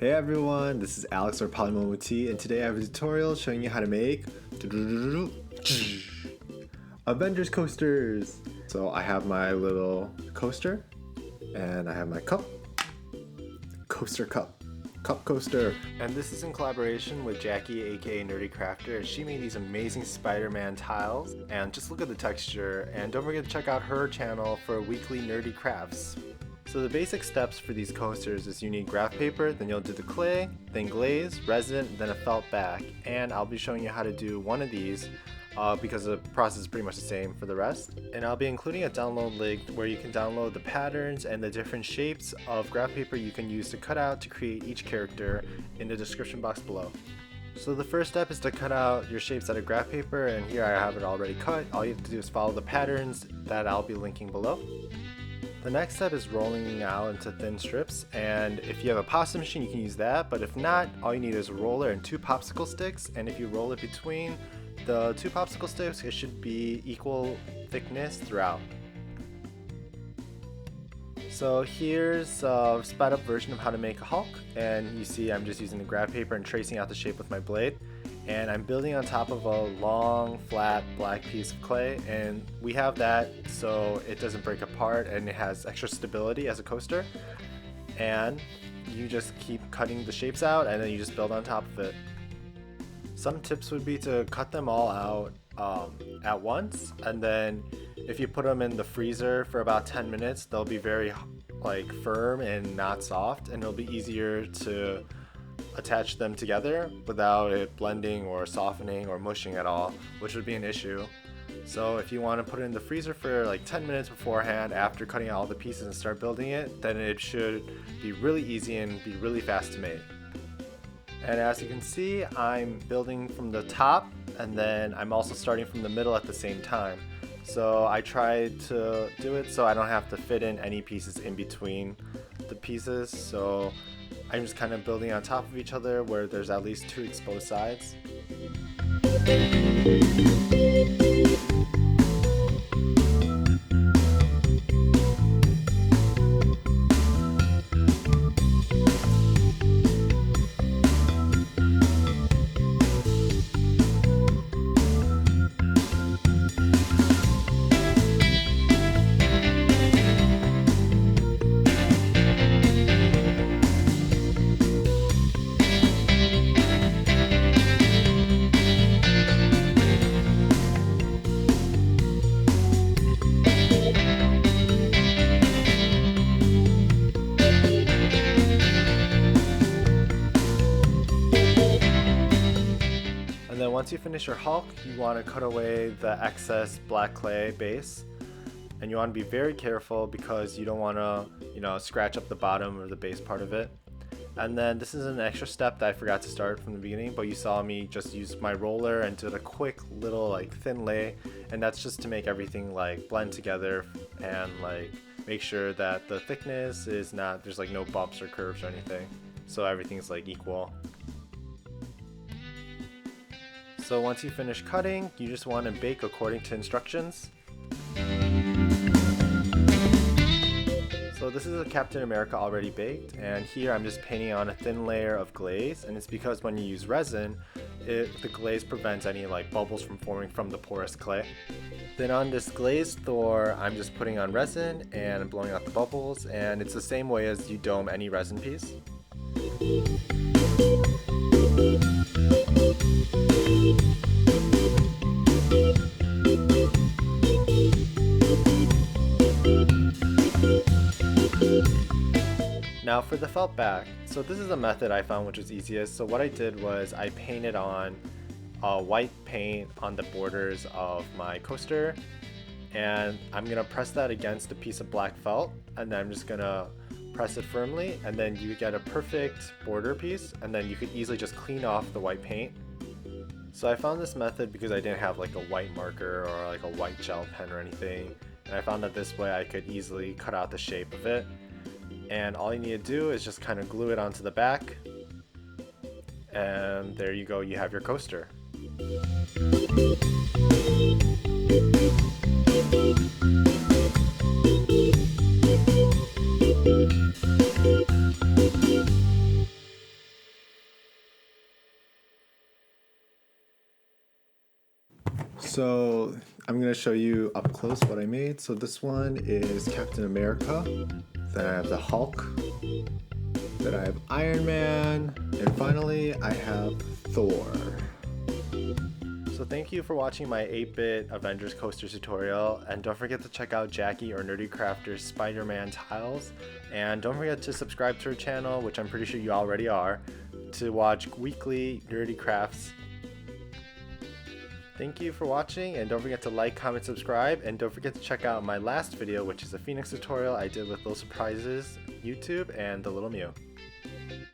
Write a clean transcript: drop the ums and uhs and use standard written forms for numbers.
Hey everyone, this is Alex or PolymomoTea, and today I have a tutorial showing you how to make Avengers Coasters. So I have my little coaster, and I have my cup coaster. And this is in collaboration with Jackie, aka Nerdecrafter, and she made these amazing Spiderman tiles. And just look at the texture, and don't forget to check out her channel for weekly nerdy crafts. So the basic steps for these coasters is you need graph paper, then you'll do the clay, then glaze, resin, then a felt back. And I'll be showing you how to do one of these because the process is pretty much the same for the rest. And I'll be including a download link where you can download the patterns and the different shapes of graph paper you can use to cut out to create each character in the description box below. So the first step is to cut out your shapes out of graph paper, and here I have it already cut. All you have to do is follow the patterns that I'll be linking below. The next step is rolling out into thin strips, and if you have a pasta machine you can use that, but if not, all you need is a roller and 2 popsicle sticks, and if you roll it between the 2 popsicle sticks, it should be equal thickness throughout. So here's a sped up version of how to make a Hulk, and you see I'm just using the graph paper and tracing out the shape with my blade. And I'm building on top of a long, flat, black piece of clay, and we have that so it doesn't break apart and it has extra stability as a coaster. And you just keep cutting the shapes out, and then you just build on top of it. Some tips would be to cut them all out at once, and then if you put them in the freezer for about 10 minutes, they'll be very firm and not soft, and it'll be easier to attach them together without it blending or softening or mushing at all, which would be an issue. So if you want to put it in the freezer for like 10 minutes beforehand after cutting out all the pieces and start building it, then it should be really easy and be really fast to make. And as you can see, I'm building from the top, and then I'm also starting from the middle at the same time. So I tried to do it so I don't have to fit in any pieces in between the pieces. So I'm just kind of building on top of each other where there's at least 2 exposed sides. Once you finish your Hulk, you want to cut away the excess black clay base, and you want to be very careful because you don't want to, scratch up the bottom or the base part of it. And then this is an extra step that I forgot to start from the beginning, but you saw me just use my roller and did a quick little thin lay, and that's just to make everything blend together and make sure that the thickness is not, there's no bumps or curves or anything, so everything's equal. So once you finish cutting, you just want to bake according to instructions. So this is a Captain America already baked, and here I'm just painting on a thin layer of glaze, and it's because when you use resin, the glaze prevents any bubbles from forming from the porous clay. Then on this glazed Thor, I'm just putting on resin and blowing out the bubbles, and it's the same way as you dome any resin piece. Now for the felt back, so this is a method I found which was easiest. So what I did was I painted on white paint on the borders of my coaster, and I'm gonna press that against a piece of black felt, and then I'm just gonna press it firmly, and then you get a perfect border piece, and then you could easily just clean off the white paint. So I found this method because I didn't have a white marker or a white gel pen or anything, and I found that this way I could easily cut out the shape of it. And all you need to do is just kind of glue it onto the back, and there you go, you have your coaster. So I'm going to show you up close what I made. So this one is Captain America. Then I have the Hulk. Then I have Iron Man. And finally I have Thor. So thank you for watching my 8-bit Avengers Coasters tutorial, and don't forget to check out Jackie or Nerdecrafter's Spider-Man tiles, and don't forget to subscribe to her channel, which I'm pretty sure you already are, to watch weekly nerdy crafts. Thank you for watching, and don't forget to like, comment, subscribe, and don't forget to check out my last video, which is a Phoenix tutorial I did with Little Surprises, YouTube, and the Little Mew.